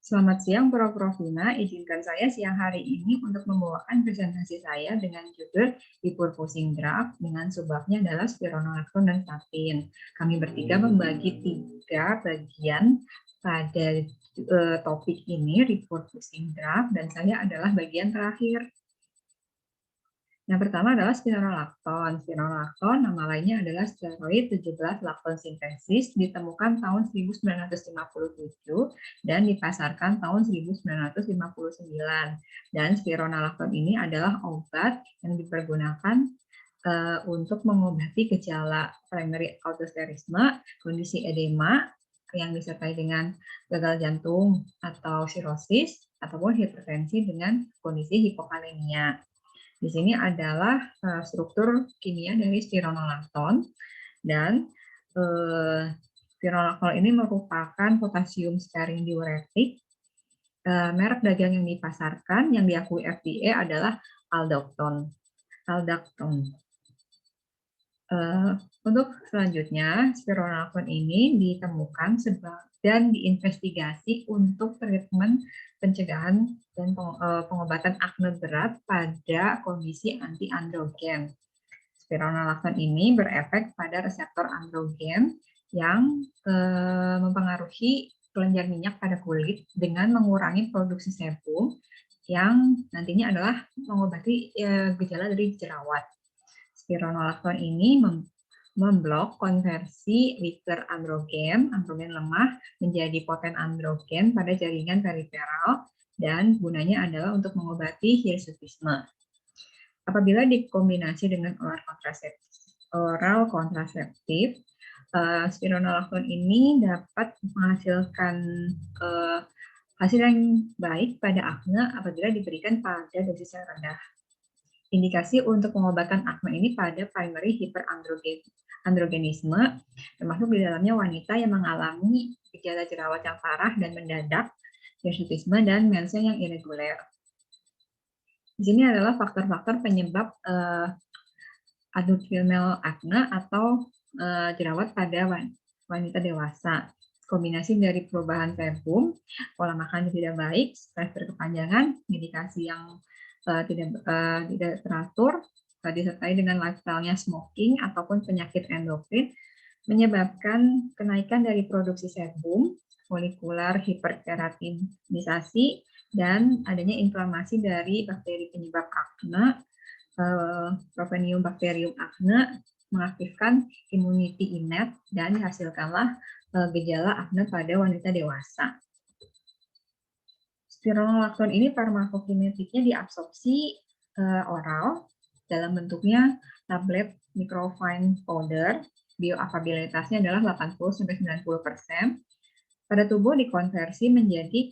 Selamat siang, Prof. Vina. Izinkan saya siang hari ini untuk membawakan presentasi saya dengan judul Repurposing Draft dengan subbabnya adalah spironolactone dan statin. Kami bertiga membagi 3 bagian pada topik ini, Repurposing Draft, dan saya adalah bagian terakhir. Yang pertama adalah spironolactone. Spironolactone nama lainnya adalah steroid 17 lakton sintesis, ditemukan tahun 1957 dan dipasarkan tahun 1959. Dan spironolactone ini adalah obat yang dipergunakan untuk mengobati gejala primary autosterisme, kondisi edema yang disertai dengan gagal jantung atau sirosis, ataupun hipertensi dengan kondisi hipokalemia. Di sini adalah struktur kimia dari spironolactone, dan spironolactone ini merupakan potasium sparing diuretik. Merek dagang yang dipasarkan yang diakui FDA adalah Aldactone. Untuk selanjutnya, spironolactone ini ditemukan dan diinvestigasi untuk treatment pencegahan dan pengobatan akne berat pada kondisi anti-androgen. Spironolactone ini berefek pada reseptor androgen yang mempengaruhi kelenjar minyak pada kulit dengan mengurangi produksi sebum yang nantinya adalah mengobati gejala dari jerawat. Spironolactone ini memblok konversi weaker androgen lemah menjadi poten androgen pada jaringan periferal, dan gunanya adalah untuk mengobati hirsutisme. Apabila dikombinasi dengan oral kontraseptif, spironolactone ini dapat menghasilkan hasil yang baik pada akne apabila diberikan pada dosis yang rendah. Indikasi untuk pengobatan akne ini pada primary hyperandrogenisme, termasuk di dalamnya wanita yang mengalami gejala jerawat yang parah dan mendadak, hirsutisme, dan mensel yang irreguler. Di sini adalah faktor-faktor penyebab adult female acne atau jerawat pada wanita dewasa. Kombinasi dari perubahan sebum, pola makan yang tidak baik, stres berkepanjangan, medikasi yang tidak teratur, disertai dengan lifestyle-nya smoking ataupun penyakit endokrin, menyebabkan kenaikan dari produksi sebum, folikular hiperkeratinisasi, dan adanya inflamasi dari bakteri penyebab akne, Propenium bacterium acne, mengaktifkan immunity innate, dan dihasilkanlah gejala akne pada wanita dewasa. Spironolactone ini farmakokinetiknya diabsorpsi oral dalam bentuknya tablet microfine powder. Bioavailabilitasnya adalah 80-90%. Pada tubuh dikonversi menjadi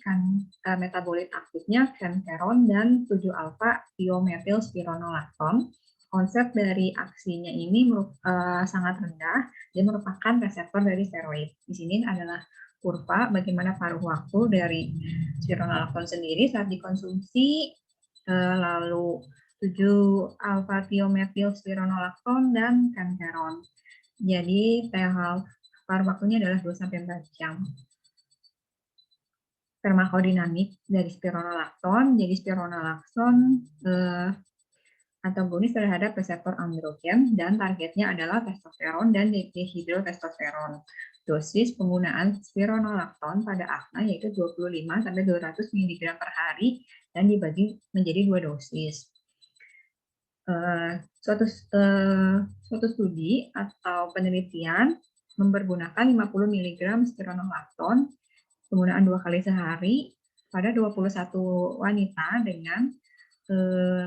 metabolit aktifnya canteron dan 7-alfa thiomethylspironolactone. Konsep dari aksinya ini sangat rendah, dia merupakan reseptor dari steroid. Di sini adalah kurva bagaimana paruh waktu dari spironolactone sendiri saat dikonsumsi, lalu 7-alfa thiomethylspironolactone dan canteron. Jadi paruh waktunya adalah 2-4 jam. Farmakodinamik dari spironolactone, jadi spironolactone antagonis terhadap reseptor androgen dan targetnya adalah testosteron dan dihidrotestosteron. Dosis penggunaan spironolactone pada akne yaitu 25-200 mg per hari dan dibagi menjadi 2 dosis. Suatu studi atau penelitian mempergunakan 50 mg spironolactone penggunaan 2 kali sehari pada 21 wanita dengan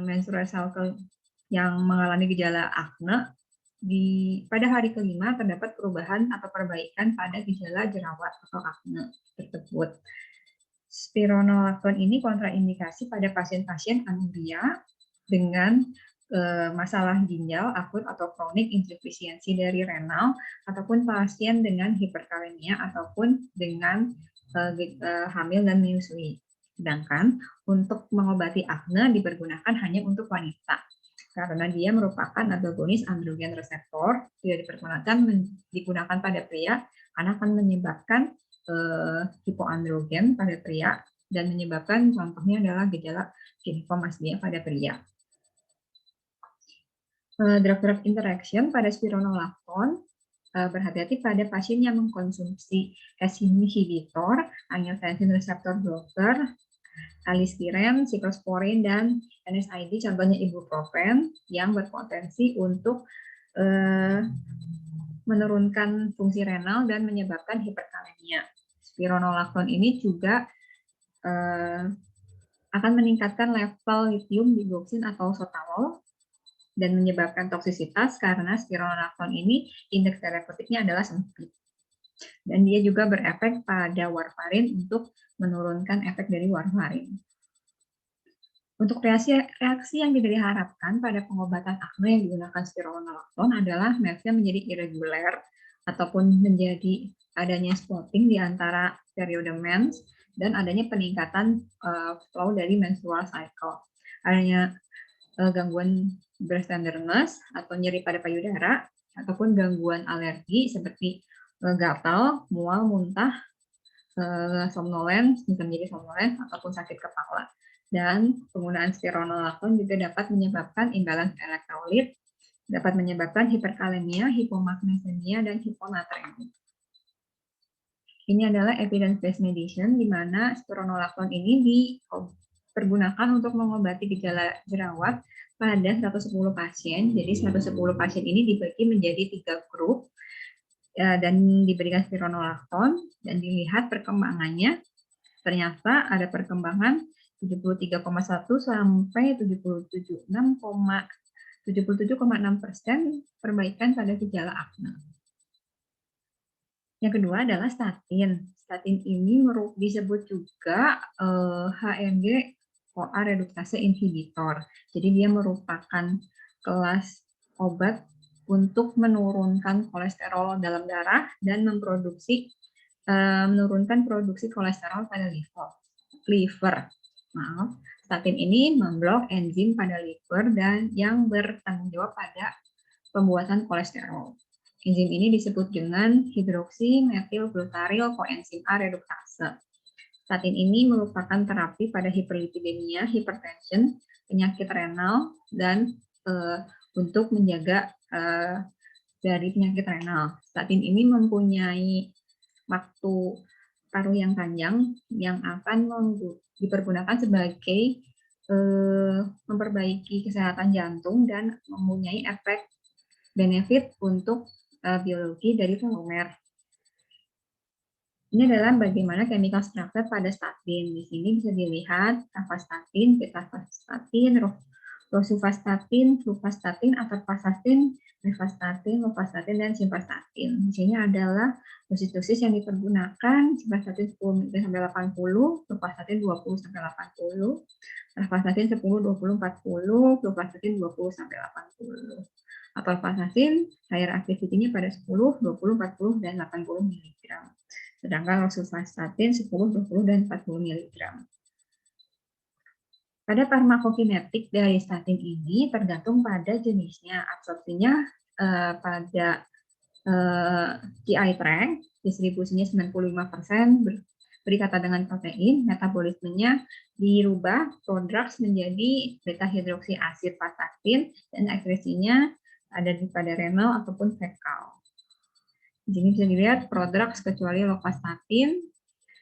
menstrual cycle yang mengalami gejala akne. Pada hari kelima terdapat perubahan atau perbaikan pada gejala jerawat atau akne tersebut. Spironolactone ini kontraindikasi pada pasien-pasien anuria dengan masalah ginjal akut atau kronik, insufisiensi dari renal, ataupun pasien dengan hiperkalemia ataupun dengan hamil dan menyusui. Sedangkan untuk mengobati akne dipergunakan hanya untuk wanita karena dia merupakan antagonis androgen reseptor, tidak diperkenankan digunakan pada pria karena akan menyebabkan hipoandrogen pada pria dan menyebabkan contohnya adalah gejala ginekomastia pada pria. Drug-drug interaction pada spironolactone, berhati-hati pada pasien yang mengkonsumsi ACE inhibitor, angiotensin receptor blocker, aliskiren, siklosporin, dan NSAID, contohnya ibuprofen, yang berpotensi untuk menurunkan fungsi renal dan menyebabkan hiperkalemia. Spironolactone ini juga akan meningkatkan level litium dioksin atau sotalol dan menyebabkan toksisitas karena spironolactone ini indeks terapeutiknya adalah sempit. Dan dia juga berefek pada warfarin untuk menurunkan efek dari warfarin. Untuk reaksi yang tidak diharapkan pada pengobatan akne yang digunakan spironolactone adalah MEF-nya menjadi irregular ataupun menjadi adanya spotting di antara periode mens dan adanya peningkatan flow dari menstrual cycle. Adanya gangguan breast tenderness atau nyeri pada payudara ataupun gangguan alergi seperti gatal, mual, muntah, somnolens, bisa menjadi somnolens ataupun sakit kepala. Dan penggunaan spironolactone juga dapat menyebabkan imbalance elektrolit, dapat menyebabkan hiperkalemia, hipomagnesemia, dan hiponatremia. Ini adalah evidence-based medicine, di mana spironolactone ini dipergunakan untuk mengobati gejala jerawat pada 110 pasien. Jadi 110 pasien ini dibagi menjadi 3 grup dan diberikan spironolactone dan dilihat perkembangannya. Ternyata ada perkembangan 73,1 sampai 77,6% perbaikan pada gejala akne. Yang kedua adalah statin. Statin ini disebut juga HMG CoA reduktase inhibitor. Jadi dia merupakan kelas obat untuk menurunkan kolesterol dalam darah dan menurunkan produksi kolesterol pada liver. Maaf, statin ini memblok enzim pada liver dan yang bertanggung jawab pada pembuatan kolesterol. Enzim ini disebut dengan hidroksi metil glutaryl koenzim A reduktase. Statin ini merupakan terapi pada hiperlipidemia, hipertension, penyakit renal, dan untuk menjaga dari penyakit renal. Statin ini mempunyai waktu paruh yang panjang yang akan dipergunakan sebagai memperbaiki kesehatan jantung dan mempunyai efek benefit untuk biologi dari telomer. Ini adalah bagaimana chemical structure pada statin. Di sini bisa dilihat pravastatin, pitavastatin, rosuvastatin, fluvastatin, atorvastatin, rivastatin, lovastatin, dan simvastatin. Di sini adalah dosis-dosis yang dipergunakan: simvastatin 10 sampai 80, fluvastatin 20 sampai 80, rivastatin 10, 20, 40, fluvastatin 20 sampai 80. Atorvastatin higher activity-nya pada 10, 20, 40, dan 80 mg. Sedangkan rosuvastatin 10, 20, dan 40 mg. Pada farmakokinetik dari statin ini tergantung pada jenisnya. Absorpsinya pada GI tract, distribusinya 95%, berikatan dengan protein, metabolismenya dirubah prodrugs menjadi beta hidroksiasid vastatin, dan ekspresinya ada pada renal ataupun fekal. Di sini bisa dilihat prodrugs kecuali lovastatin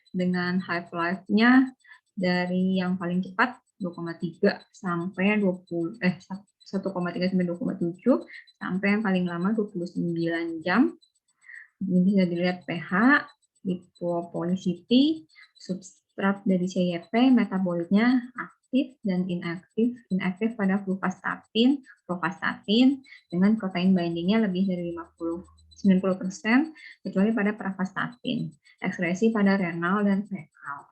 dengan half-life-nya dari yang paling cepat 2,3 sampai 1,3 sampai 2,7 sampai yang paling lama 29 jam. Ini bisa dilihat pH, lipopolicity, substrat dari CYP, metabolitnya aktif dan inaktif. Inaktif pada fluvastatin, provastatin dengan protein bindingnya lebih dari 90%, kecuali pada pravastatin. Ekspresi pada renal dan fekal.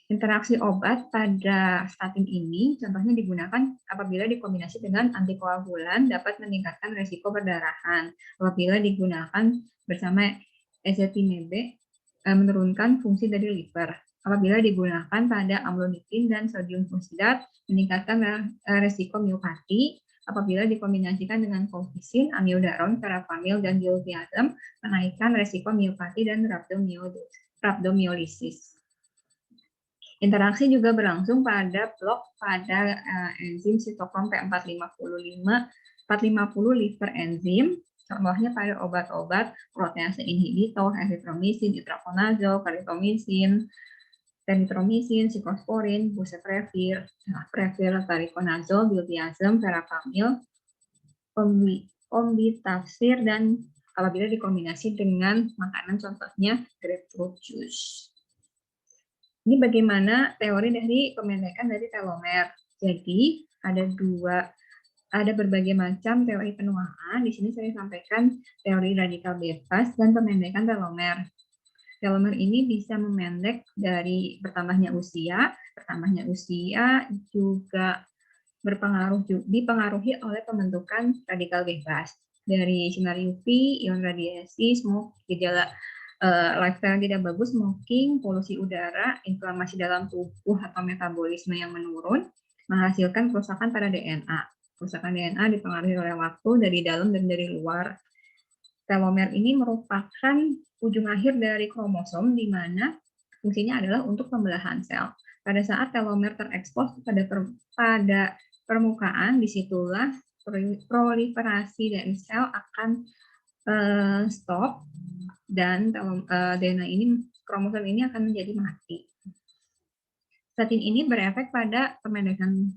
Interaksi obat pada statin ini contohnya digunakan apabila dikombinasi dengan antikoagulan dapat meningkatkan risiko perdarahan. Apabila digunakan bersama ezetimibe menurunkan fungsi dari liver. Apabila digunakan pada amlodipin dan sodium fusidat meningkatkan risiko miopati. Apabila dikombinasikan dengan colchicine, amiodaron, verapamil, dan diltiazem menaikkan risiko miopati dan rhabdomyolysis. Interaksi juga berlangsung pada blok pada enzim sitokrom P450 liver enzim. Contohnya pada obat-obat protease inhibitor, erythromycin, itraconazole, caritomycin, tentritomycin, siklosporin, buseprevir, previr, tariconazole, diltiazem, verapamil, ombitavir, dan apabila dikombinasi dengan makanan contohnya grapefruit juice. Ini bagaimana teori dari pemendekan dari telomer. Jadi ada berbagai macam teori penuaan. Di sini saya sampaikan teori radikal bebas dan pemendekan telomer. Telomer ini bisa memendek dari bertambahnya usia juga dipengaruhi oleh pembentukan radikal bebas dari sinar UV, ion radiasi, smoke, gejala lifestyle yang tidak bagus, smoking, polusi udara, inflamasi dalam tubuh atau metabolisme yang menurun, menghasilkan kerusakan pada DNA. Kerusakan DNA dipengaruhi oleh waktu dari dalam dan dari luar. Telomer ini merupakan ujung akhir dari kromosom, di mana fungsinya adalah untuk pembelahan sel. Pada saat telomer terekspos pada permukaan, disitulah proliferasi dari sel akan stop, dan DNA ini, kromosom ini akan menjadi mati. Statin ini berefek pada pemendekan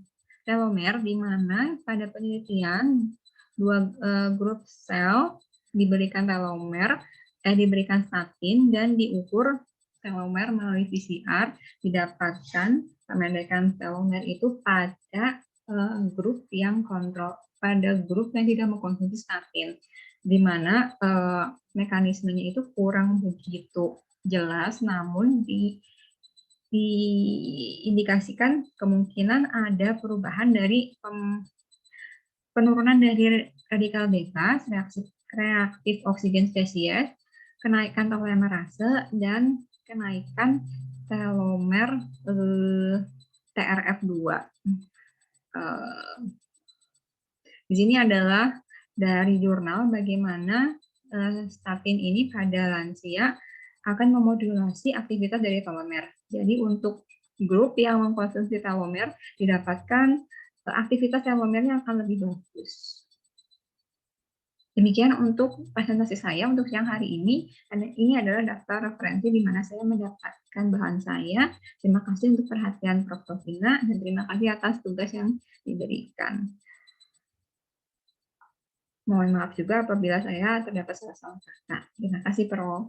telomer, di mana pada penelitian dua grup sel diberikan diberikan statin dan diukur telomer melalui PCR, didapatkan pemendekan telomer itu pada grup yang tidak mengkonsumsi statin, di mana mekanismenya itu kurang begitu jelas, namun diindikasikan kemungkinan ada perubahan dari penurunan dari radikal bebas, reaktif oksigen spesies, kenaikan telomerase, dan kenaikan telomer TRF2. Di sini adalah dari jurnal bagaimana statin ini pada lansia akan memodulasi aktivitas dari telomer. Jadi untuk grup yang mengkonsumsi telomer didapatkan aktivitas telomernya akan lebih bagus. Demikian untuk presentasi saya untuk siang hari ini. Ini adalah daftar referensi di mana saya mendapatkan bahan saya. Terima kasih untuk perhatian Prof. Tovina, dan terima kasih atas tugas yang diberikan. Mohon maaf juga apabila saya terdapat salah-salah kata. Terima kasih, Prof.